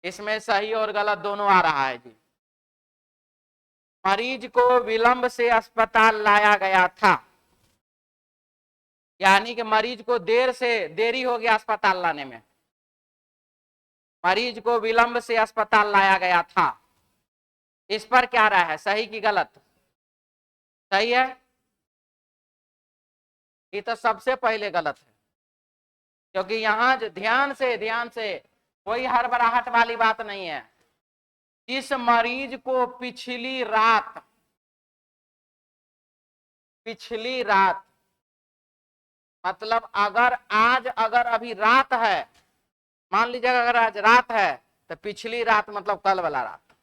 इसमें सही और गलत दोनों आ रहा है जी। मरीज को विलंब से अस्पताल लाया गया था, यानी कि मरीज को देरी हो गया अस्पताल लाने में। मरीज को विलंब से अस्पताल लाया गया था, इस पर क्या रहा है, सही कि गलत? सही है, ये तो सबसे पहले गलत है, क्योंकि यहां ध्यान से कोई हड़बड़ाहट वाली बात नहीं है। इस मरीज को पिछली रात मतलब अगर अभी रात है, मान लीजिए अगर आज रात है तो पिछली रात मतलब कल वाला रात,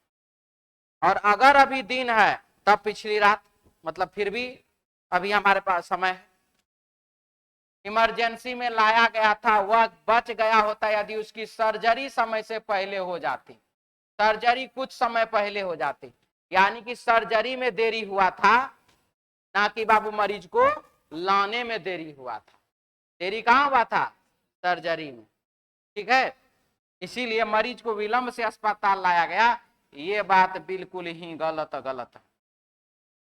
और अगर अभी दिन है तब पिछली रात, मतलब फिर भी अभी हमारे पास समय है। इमरजेंसी में लाया गया था वह बच गया होता यदि उसकी सर्जरी समय से पहले हो जाती, सर्जरी कुछ समय पहले हो जाती, यानी कि सर्जरी में देरी हुआ था, ना कि बाबू मरीज को लाने में देरी हुआ था। देरी कहाँ हुआ था? सर्जरी में। ठीक है, इसीलिए मरीज को विलंब से अस्पताल लाया गया, ये बात बिल्कुल ही गलत है।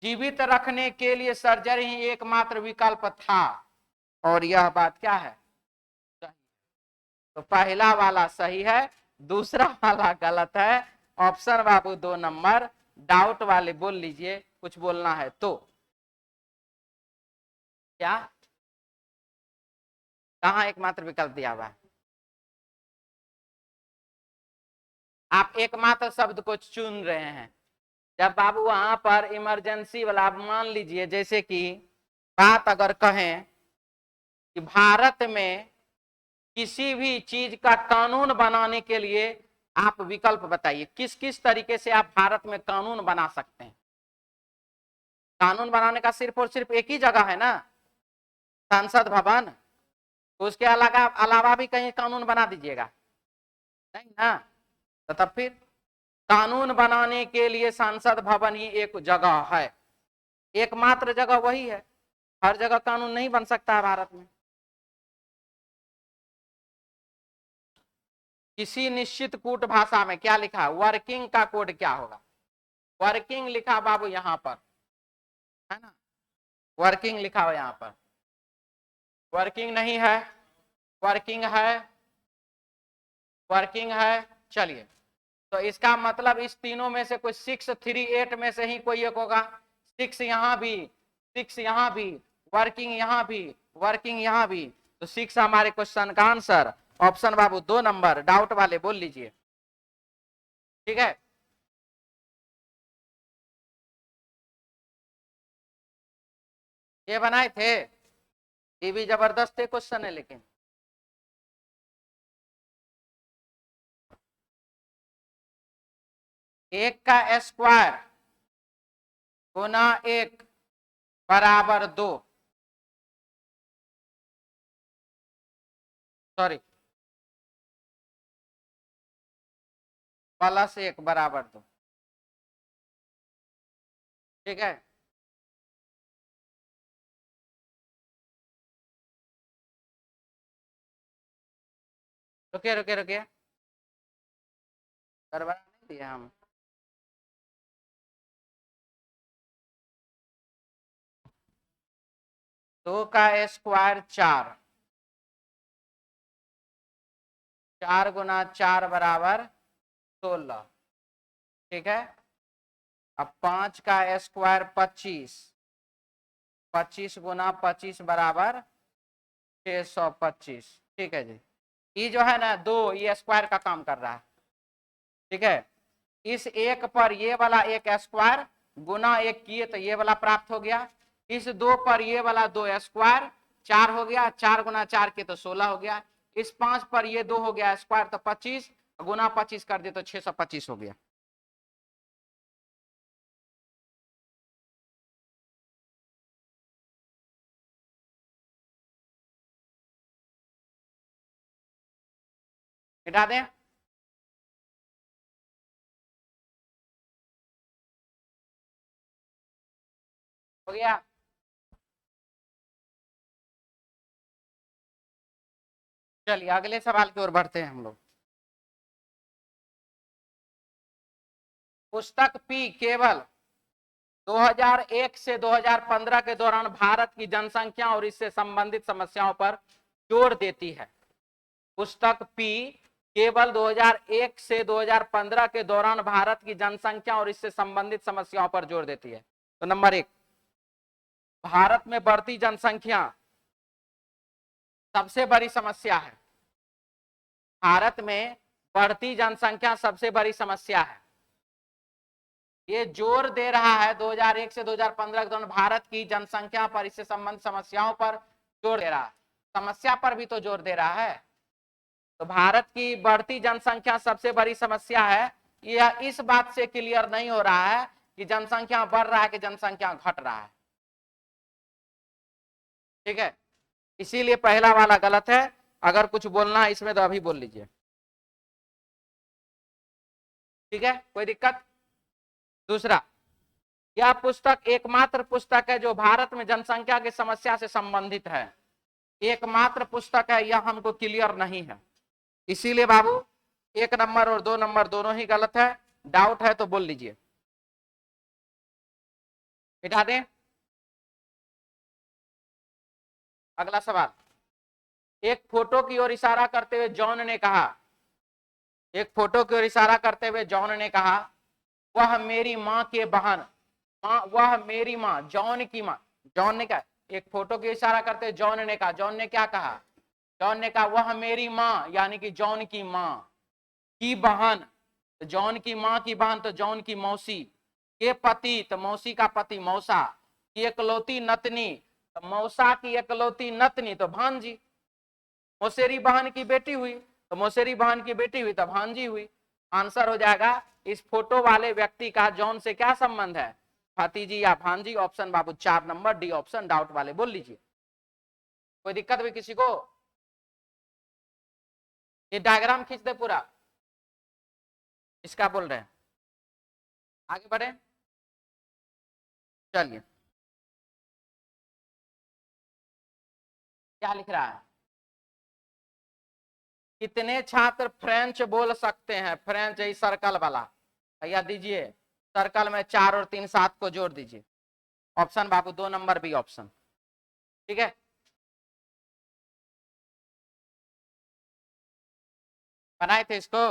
जीवित रखने के लिए सर्जरी ही एकमात्र विकल्प था, और यह बात क्या है? सही। तो पहला वाला सही है, दूसरा वाला गलत है। ऑप्शन बाबू 2 नंबर। डाउट वाले बोल लीजिए, कुछ बोलना है तो। क्या? कहाँ एकमात्र विकल्प दिया हुआ है? आप एकमात्र शब्द को चुन रहे हैं। जब बाबू वहां पर इमरजेंसी वाला, मान लीजिए जैसे कि बात अगर कहें कि भारत में किसी भी चीज का कानून बनाने के लिए आप विकल्प बताइए, किस किस तरीके से आप भारत में कानून बना सकते हैं? कानून बनाने का सिर्फ और सिर्फ एक ही जगह है ना, संसद भवन। उसके अलावा भी कहीं कानून बना दीजिएगा? नहीं ना। तो तब फिर कानून बनाने के लिए संसद भवन ही एक जगह है, एकमात्र जगह वही है। हर जगह कानून नहीं बन सकता है भारत में। किसी निश्चित कूट भाषा में क्या लिखा है? वर्किंग का कोड क्या होगा? वर्किंग लिखा बाबू यहां पर है ना, वर्किंग लिखा हो यहां पर। वर्किंग नहीं है, वर्किंग है, वर्किंग है। चलिए, तो इसका मतलब इस तीनों में से कोई 638 में से ही कोई एक होगा। 6 यहां भी, 6 यहां भी, वर्किंग यहां भी, वर्किंग यहां भी। तो 6 हमारे क्वेश्चन का आंसर। ऑप्शन बाबू 2 नंबर। डाउट वाले बोल लीजिए। ठीक है, ये बनाए थे, ये भी जबरदस्त क्वेश्चन है। लेकिन एक का स्क्वायर गुना 1 बराबर 2, सॉरी प्लस 1 बराबर 2। ठीक है, रुकिए रुकिए रुकिए, गड़बड़ा नहीं दिया हम। दो का स्क्वायर 4, 4 गुना 4 बराबर 16। ठीक है, अब 5 का स्क्वायर 25, 25 गुना 25 बराबर 625। ठीक है जी, ये जो है ना दो, ये स्क्वायर का काम कर रहा है। ठीक है, इस एक पर ये वाला एक स्क्वायर गुना 1 किए तो ये वाला प्राप्त हो गया। इस 2 पर ये वाला 2 स्क्वायर 4 हो गया, 4 गुना 4 के तो 16 हो गया। इस 5 पर ये 2 हो गया स्क्वायर तो 25, गुना 25 कर दे तो 625 हो गया। मिटा दें? हो गया। चलिए अगले सवाल की ओर बढ़ते हैं हम लोग। पुस्तक पी केवल 2001 से 2015 के दौरान भारत की जनसंख्या और इससे संबंधित समस्याओं पर जोर देती है। पुस्तक पी केवल 2001 से 2015 के दौरान भारत की जनसंख्या और इससे संबंधित समस्याओं पर जोर देती है। तो नंबर 1, भारत में बढ़ती जनसंख्या सबसे बड़ी समस्या है। भारत में बढ़ती जनसंख्या सबसे बड़ी समस्या है। ये जोर दे रहा है 2001 से 2015 के दौरान भारत की जनसंख्या पर, इससे संबंधित समस्याओं पर जोर दे रहा है। समस्या पर भी तो जोर दे रहा है। तो भारत की बढ़ती जनसंख्या सबसे बड़ी समस्या है। यह इस बात से क्लियर नहीं हो रहा है कि जनसंख्या बढ़ रहा है कि जनसंख्या घट रहा है। ठीक है, इसीलिए पहला वाला गलत है। अगर कुछ बोलना है इसमें तो अभी बोल लीजिए, ठीक है, कोई दिक्कत। दूसरा, यह पुस्तक एकमात्र पुस्तक है जो भारत में जनसंख्या की समस्या से संबंधित है। एकमात्र पुस्तक है, यह हमको क्लियर नहीं है। इसीलिए बाबू 1 नंबर और 2 नंबर दोनों ही गलत है। डाउट है तो बोल लीजिए, मिटा दें। अगला सवाल, एक फोटो की ओर इशारा करते हुए जॉन ने कहा, एक फोटो की ओर इशारा करते हुए जॉन ने कहा, वह मेरी माँ के बहन, वह मेरी माँ, जॉन की माँ। जॉन ने कहा, एक फोटो की इशारा करते हुए जॉन ने कहा, जॉन ने क्या कहा? जॉन ने कहा वह मेरी माँ, यानी कि जॉन की माँ की बहन। तो जॉन की माँ की बहन तो जॉन की मौसी, के पति तो मौसी का पति मौसा, की एकलौती नतनी तो मौसा की एकलौती नतनी तो भांजी। मौसेरी बहन की बेटी हुई तो मौसेरी बहन की बेटी हुई तो भांजी हुई। आंसर हो जाएगा, इस फोटो वाले व्यक्ति का जॉन से क्या संबंध है? भतीजी या भांजी। ऑप्शन बाबू 4 नंबर डी ऑप्शन। डाउट वाले बोल लीजिए, कोई दिक्कत भी किसी को? ये डायग्राम खींच दे पूरा, इसका बोल रहे हैं। आगे बढ़े, चलिए क्या लिख रहा है? कितने छात्र फ्रेंच बोल सकते हैं? फ्रेंच यही सर्कल वाला भैया दीजिए, सर्कल में 4 और 3 7 को जोड़ दीजिए। ऑप्शन बाबू 2 नंबर बी ऑप्शन, ठीक है। बनाए थे इसको,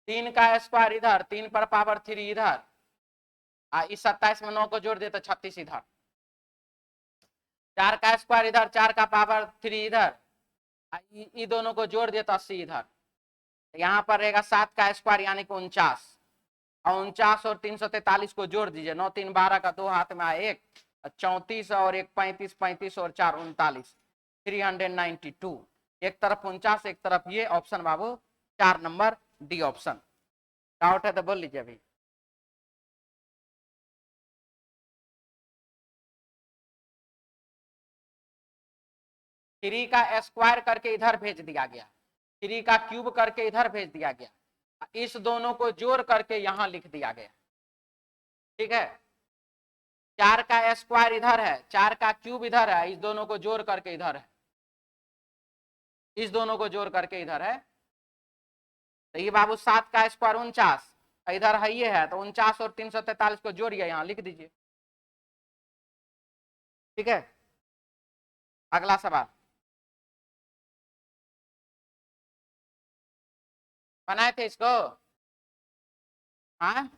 3 का स्क्वायर इधर, 3 पर पावर 3 इधर, इस 27 में 9 को जोड़ दे तो 36 इधर, 4 का स्क्वायर इधर, 4 का पावर 3 इधर, ये दोनों को जोड़ दे तो 80 इधर। यहाँ पर रहेगा 7 का स्क्वायर यानी कि 49, और 49 और 343 को जोड़ दीजिए, 9 3 12 का 2 हाथ में आए 1, 34 और 1 35, 35 और 4 39, 392। एक तरफ 49 एक तरफ ये। ऑप्शन बाबू 4 नंबर डी ऑप्शन। डाउट है तो बोल लीजिए अभी। थ्री का स्क्वायर करके इधर भेज दिया गया, 3 का क्यूब करके इधर भेज दिया गया, इस दोनों को जोड़ करके यहां लिख दिया गया, ठीक है। 4 का स्क्वायर इधर है, 4 का क्यूब इधर है, इस दोनों को जोड़ करके इधर है, इस दोनों को जोड़ करके इधर है। तो ये बाबू 7 का स्क्वायर 49, इधर है ये है, तो 49 और 343 को जोड़िए, यहां लिख दीजिए, ठीक है। अगला सवाल, बनाए थे इसको, हाँ।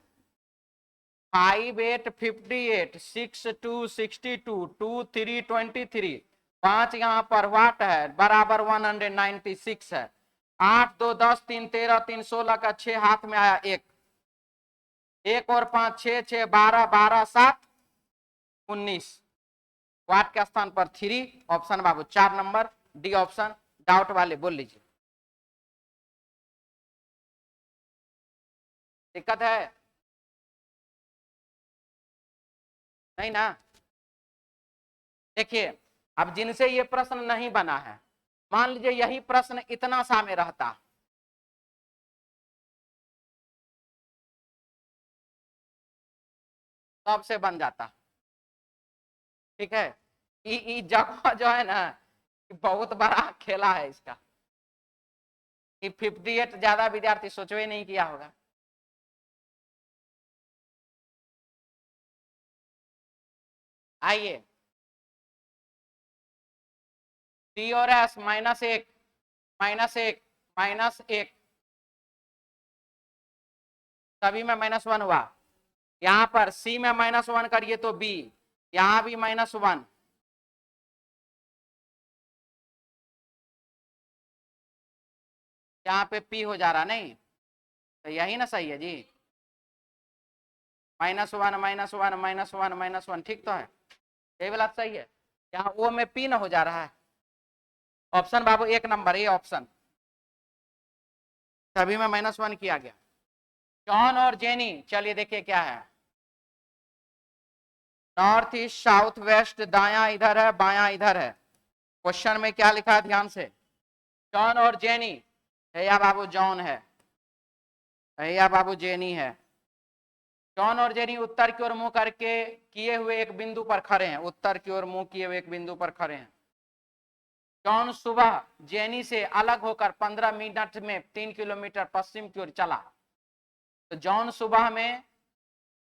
5 8 58, 6 2 62, 2 3 23, 5 यहाँ पर वाट है बराबर 196 है। 8 2 10, 3 13, 3 16 का 6 हाथ में आया, 1 1 और 5 6 6 12 12 7 19, वाट के स्थान पर 3। ऑप्शन बाबू 4 नंबर डी ऑप्शन। डाउट वाले बोल लीजिए, दिक्कत है नहीं ना? देखिए, अब जिनसे ये प्रश्न नहीं बना है, मान लीजिए यही प्रश्न इतना सा में रहता, तब से बन जाता, ठीक है। ये जगह जो है ना, बहुत बड़ा खेला है इसका, कि 58 ज्यादा विद्यार्थी सोचवे नहीं किया होगा। आइए, डी और एस -1 -1 -1, सभी में -1 हुआ। यहाँ पर सी में -1 करिए तो बी, यहाँ भी -1, यहाँ पे पी हो जा रहा नहीं, तो यही ना सही है जी। -1 -1 -1 -1, ठीक तो है, यही वाला सही है। यहाँ ओ में पी ना हो जा रहा है। ऑप्शन बाबू 1 नंबर ये ऑप्शन, सभी में -1 किया गया। जॉन और जेनी, चलिए देखिए क्या है। नॉर्थ ईस्ट, साउथ वेस्ट, दाया इधर है, बाया इधर है। क्वेश्चन में क्या लिखा है ध्यान से, जॉन और जेनी है या बाबू जॉन है या बाबू जेनी है। जॉन और जेनी उत्तर की ओर मुंह करके किए हुए एक बिंदु पर खड़े हैं, उत्तर की ओर मुंह किए हुए एक बिंदु पर खड़े हैं। जॉन सुबह जेनी से अलग होकर 15 मिनट में 3 किलोमीटर पश्चिम की ओर चला। तो जॉन सुबह में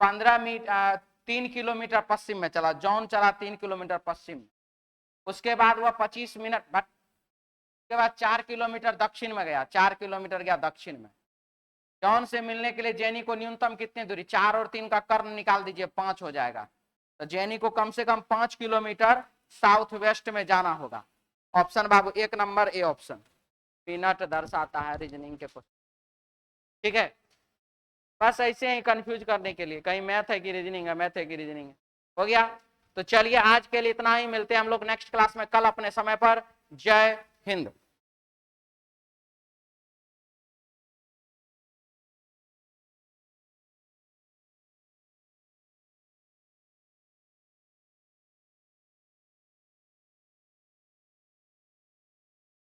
3 किलोमीटर पश्चिम में चला, जॉन चला 3 किलोमीटर पश्चिम। उसके बाद वह 25 मिनट उसके बाद 4 किलोमीटर दक्षिण में गया, 4 किलोमीटर गया दक्षिण में। जॉन से मिलने के लिए जेनी को न्यूनतम कितनी दूरी, 4 और 3 का कर्ण निकाल दीजिए, 5 हो जाएगा। तो जेनी को कम से कम 5 किलोमीटर साउथ वेस्ट में जाना होगा। Option Babu 1 number A option peanut दर्शाता है रीजनिंग के क्वेश्चन। ठीक है, बस ऐसे ही कंफ्यूज करने के लिए, कहीं मैथ है कि रीजनिंग है, मैथ है कि रीजनिंग है। हो गया, तो चलिए आज के लिए इतना ही, मिलते हैं हम लोग नेक्स्ट क्लास में कल अपने समय पर। जय हिंद।